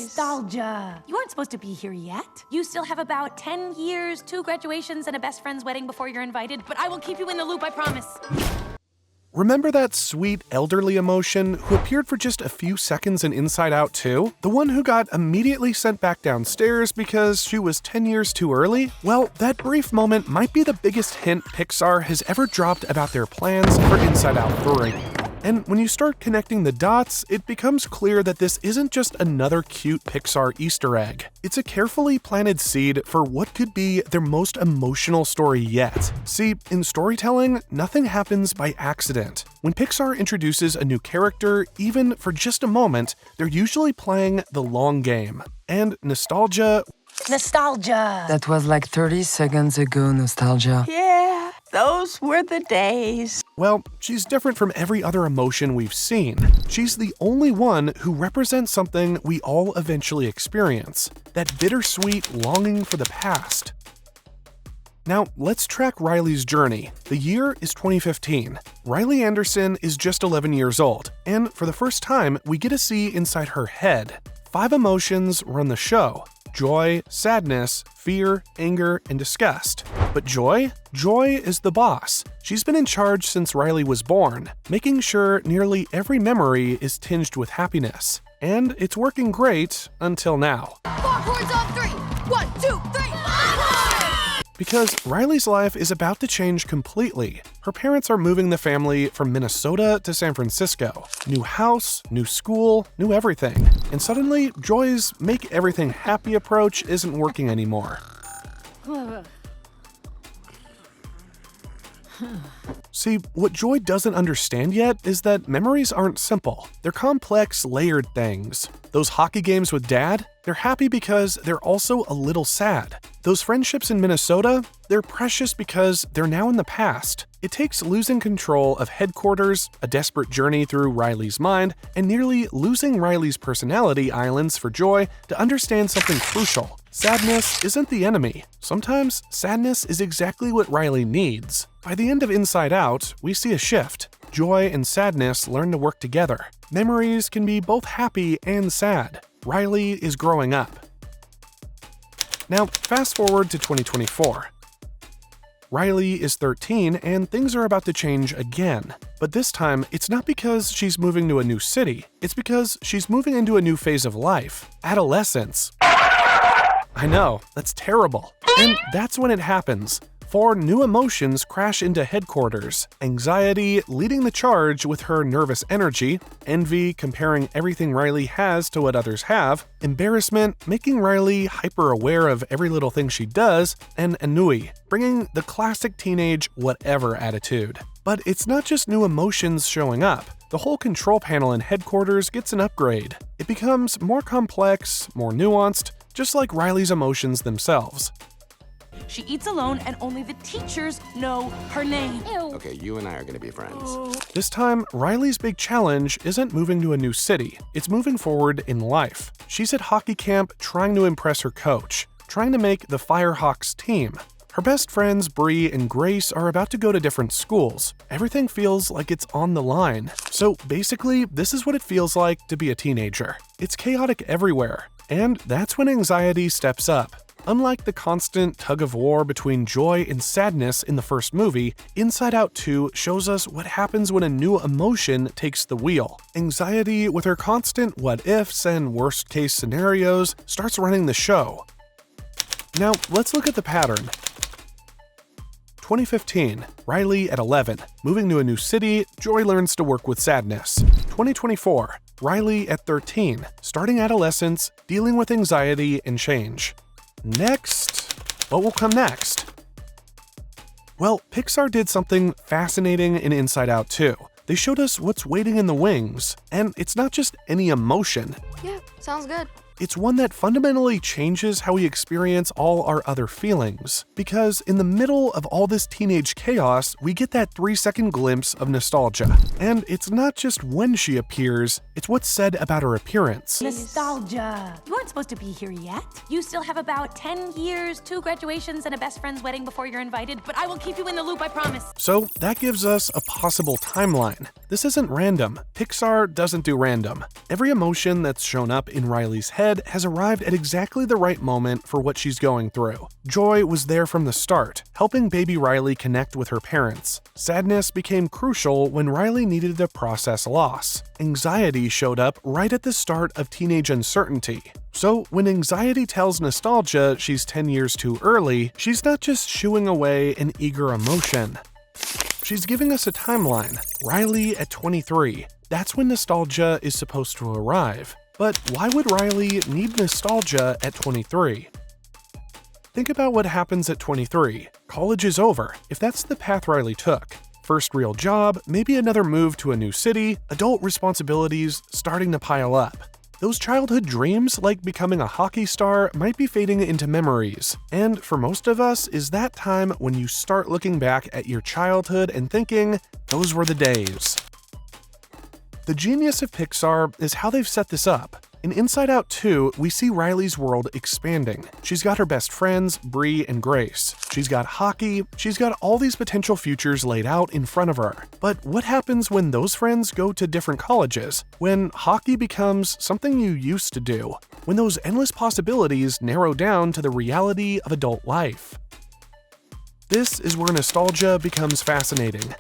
Nostalgia. You aren't supposed to be here yet. You still have about 10 years, 2 graduations, and a best friend's wedding before you're invited, but I will keep you in the loop, I promise. Remember that sweet elderly emotion who appeared for just a few seconds in Inside Out 2? The one who got immediately sent back downstairs because she was 10 years too early? Well, that brief moment might be the biggest hint Pixar has ever dropped about their plans for Inside Out 3. And when you start connecting the dots, it becomes clear that this isn't just another cute Pixar Easter egg. It's a carefully planted seed for what could be their most emotional story yet. See, in storytelling, nothing happens by accident. When Pixar introduces a new character, even for just a moment, they're usually playing the long game. And nostalgia... Nostalgia. That was like 30 seconds ago, nostalgia. Yeah, those were the days. Well, she's different from every other emotion we've seen. She's the only one who represents something we all eventually experience, that bittersweet longing for the past. Now, let's track Riley's journey. The year is 2015. Riley Anderson is just 11 years old, and for the first time, we get to see inside her head. 5 emotions run the show: joy, sadness, fear, anger, and disgust. But joy? Joy is the boss. She's been in charge since Riley was born, making sure nearly every memory is tinged with happiness. And it's working great until now. Foghorns on 3! 1, 2, 3! Because Riley's life is about to change completely. Her parents are moving the family from Minnesota to San Francisco. New house, new school, new everything. And suddenly, Joy's make everything happy approach isn't working anymore. See, what Joy doesn't understand yet is that memories aren't simple. They're complex, layered things. Those hockey games with Dad? They're happy because they're also a little sad. Those friendships in Minnesota? They're precious because they're now in the past. It takes losing control of headquarters, a desperate journey through Riley's mind, and nearly losing Riley's personality islands for Joy to understand something crucial. Sadness isn't the enemy. Sometimes, sadness is exactly what Riley needs. By the end of Inside Out, we see a shift. Joy and sadness learn to work together. Memories can be both happy and sad. Riley is growing up. Now, fast forward to 2024. Riley is 13 and things are about to change again. But this time, it's not because she's moving to a new city. It's because she's moving into a new phase of life. Adolescence. I know, that's terrible. And that's when it happens. 4 new emotions crash into headquarters. Anxiety leading the charge with her nervous energy, envy comparing everything Riley has to what others have, embarrassment making Riley hyper-aware of every little thing she does, and ennui, bringing the classic teenage whatever attitude. But it's not just new emotions showing up. The whole control panel in headquarters gets an upgrade. It becomes more complex, more nuanced, just like Riley's emotions themselves. She eats alone and only the teachers know her name. Ew. Okay, you and I are gonna be friends. This time, Riley's big challenge isn't moving to a new city, it's moving forward in life. She's at hockey camp trying to impress her coach, trying to make the Firehawks team. Her best friends, Bree and Grace, are about to go to different schools. Everything feels like it's on the line. So basically, this is what it feels like to be a teenager. It's chaotic everywhere, and that's when anxiety steps up. Unlike the constant tug-of-war between joy and sadness in the first movie, Inside Out 2 shows us what happens when a new emotion takes the wheel. Anxiety, with her constant what-ifs and worst-case scenarios, starts running the show. Now, let's look at the pattern. 2015, Riley at 11. Moving to a new city, Joy learns to work with sadness. 2024, Riley at 13. Starting adolescence, dealing with anxiety and change. Next, what will come next? Well, Pixar did something fascinating in Inside Out 2. They showed us what's waiting in the wings, and it's not just any emotion. Yeah, sounds good. It's one that fundamentally changes how we experience all our other feelings. Because in the middle of all this teenage chaos, we get that 3-second glimpse of nostalgia. And it's not just when she appears, it's what's said about her appearance. Nostalgia. You aren't supposed to be here yet. You still have about 10 years, 2 graduations, and a best friend's wedding before you're invited, but I will keep you in the loop, I promise. So that gives us a possible timeline. This isn't random. Pixar doesn't do random. Every emotion that's shown up in Riley's head instead has arrived at exactly the right moment for what she's going through. Joy was there from the start, helping baby Riley connect with her parents. Sadness became crucial when Riley needed to process loss. Anxiety showed up right at the start of teenage uncertainty. So when anxiety tells nostalgia she's 10 years too early, she's not just shooing away an eager emotion. She's giving us a timeline. Riley at 23. That's when nostalgia is supposed to arrive. But why would Riley need nostalgia at 23? Think about what happens at 23. College is over, if that's the path Riley took. First real job, maybe another move to a new city, adult responsibilities starting to pile up. Those childhood dreams, like becoming a hockey star, might be fading into memories. And for most of us, is that time when you start looking back at your childhood and thinking, those were the days. The genius of Pixar is how they've set this up. In Inside Out 2, we see Riley's world expanding. She's got her best friends, Bree and Grace. She's got hockey. She's got all these potential futures laid out in front of her. But what happens when those friends go to different colleges? When hockey becomes something you used to do? When those endless possibilities narrow down to the reality of adult life? This is where nostalgia becomes fascinating.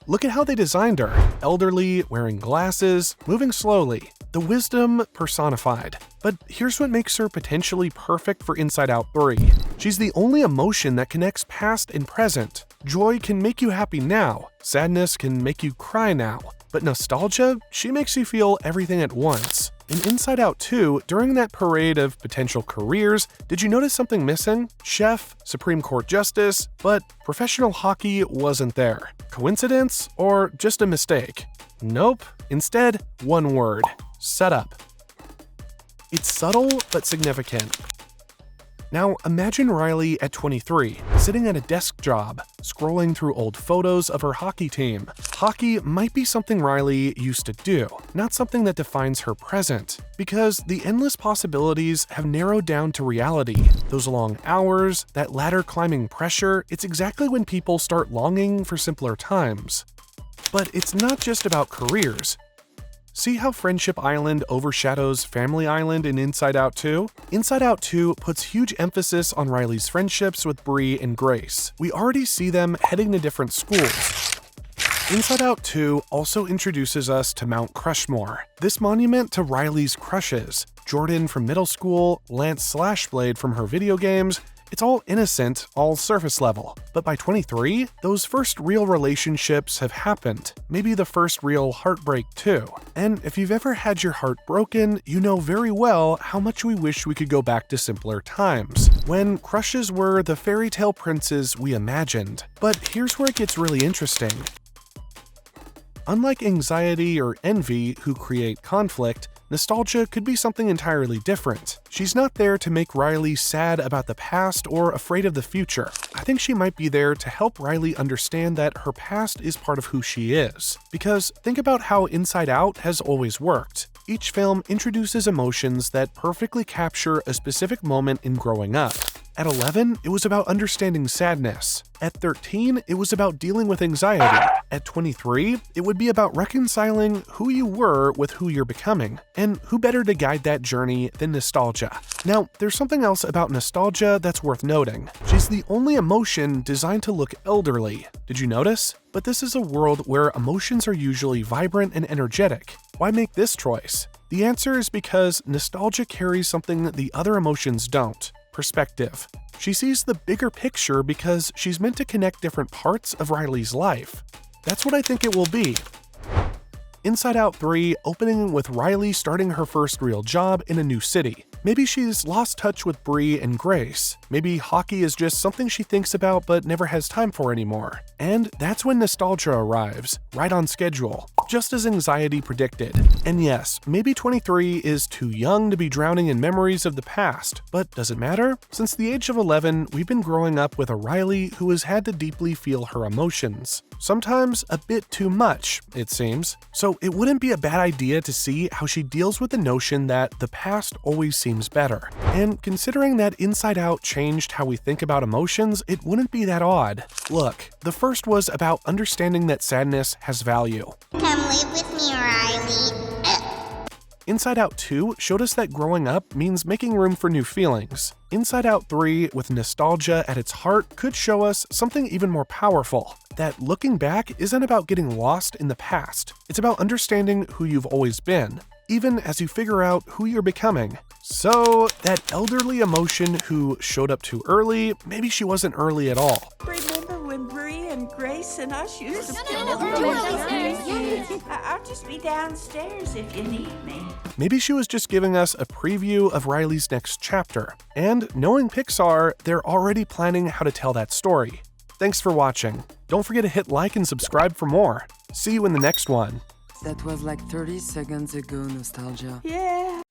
Look at how they designed her. Elderly, wearing glasses, moving slowly. The wisdom personified. But here's what makes her potentially perfect for Inside Out 3. She's the only emotion that connects past and present. Joy can make you happy now. Sadness can make you cry now. But nostalgia, she makes you feel everything at once. In Inside Out 2, during that parade of potential careers, did you notice something missing? Chef, Supreme Court Justice, but professional hockey wasn't there. Coincidence or just a mistake? Nope. Instead, one word: setup. It's subtle but significant. Now imagine Riley at 23, sitting at a desk job, scrolling through old photos of her hockey team. Hockey might be something Riley used to do, not something that defines her present, because the endless possibilities have narrowed down to reality. Those long hours, that ladder climbing pressure, it's exactly when people start longing for simpler times. But it's not just about careers. See how Friendship Island overshadows Family Island in Inside Out 2? Inside Out 2 puts huge emphasis on Riley's friendships with Bree and Grace. We already see them heading to different schools. Inside Out 2 also introduces us to Mount Crushmore, this monument to Riley's crushes. Jordan from middle school, Lance Slashblade from her video games. It's all innocent, all surface level. But by 23, those first real relationships have happened. Maybe the first real heartbreak too. And if you've ever had your heart broken, you know very well how much we wish we could go back to simpler times, when crushes were the fairy tale princes we imagined. But here's where it gets really interesting. Unlike anxiety or envy, who create conflict, nostalgia could be something entirely different. She's not there to make Riley sad about the past or afraid of the future. I think she might be there to help Riley understand that her past is part of who she is. Because think about how Inside Out has always worked. Each film introduces emotions that perfectly capture a specific moment in growing up. At 11, it was about understanding sadness. At 13, it was about dealing with anxiety. At 23, it would be about reconciling who you were with who you're becoming. And who better to guide that journey than nostalgia? Now, there's something else about nostalgia that's worth noting. She's the only emotion designed to look elderly. Did you notice? But this is a world where emotions are usually vibrant and energetic. Why make this choice? The answer is because nostalgia carries something that the other emotions don't: perspective. She sees the bigger picture because she's meant to connect different parts of Riley's life. That's what I think it will be. Inside Out 3 opening with Riley starting her first real job in a new city. Maybe she's lost touch with Bree and Grace. Maybe hockey is just something she thinks about but never has time for anymore. And that's when nostalgia arrives, right on schedule, just as anxiety predicted. And yes, maybe 23 is too young to be drowning in memories of the past, but does it matter? Since the age of 11, we've been growing up with a Riley who has had to deeply feel her emotions. Sometimes a bit too much, it seems. So it wouldn't be a bad idea to see how she deals with the notion that the past always seems better. And considering that Inside Out changed how we think about emotions, it wouldn't be that odd. Look, the first was about understanding that sadness has value. Come live with me, Riley. Inside Out 2 showed us that growing up means making room for new feelings. Inside Out 3, with nostalgia at its heart, could show us something even more powerful. That looking back isn't about getting lost in the past. It's about understanding who you've always been, even as you figure out who you're becoming. So, that elderly emotion who showed up too early, maybe she wasn't early at all. Remember when Bree and Grace and us used to play? I'll just be downstairs if you need me. Maybe she was just giving us a preview of Riley's next chapter. And knowing Pixar, they're already planning how to tell that story. Thanks for watching. Don't forget to hit like and subscribe for more. See you in the next one. That was like 30 seconds ago, nostalgia. Yeah.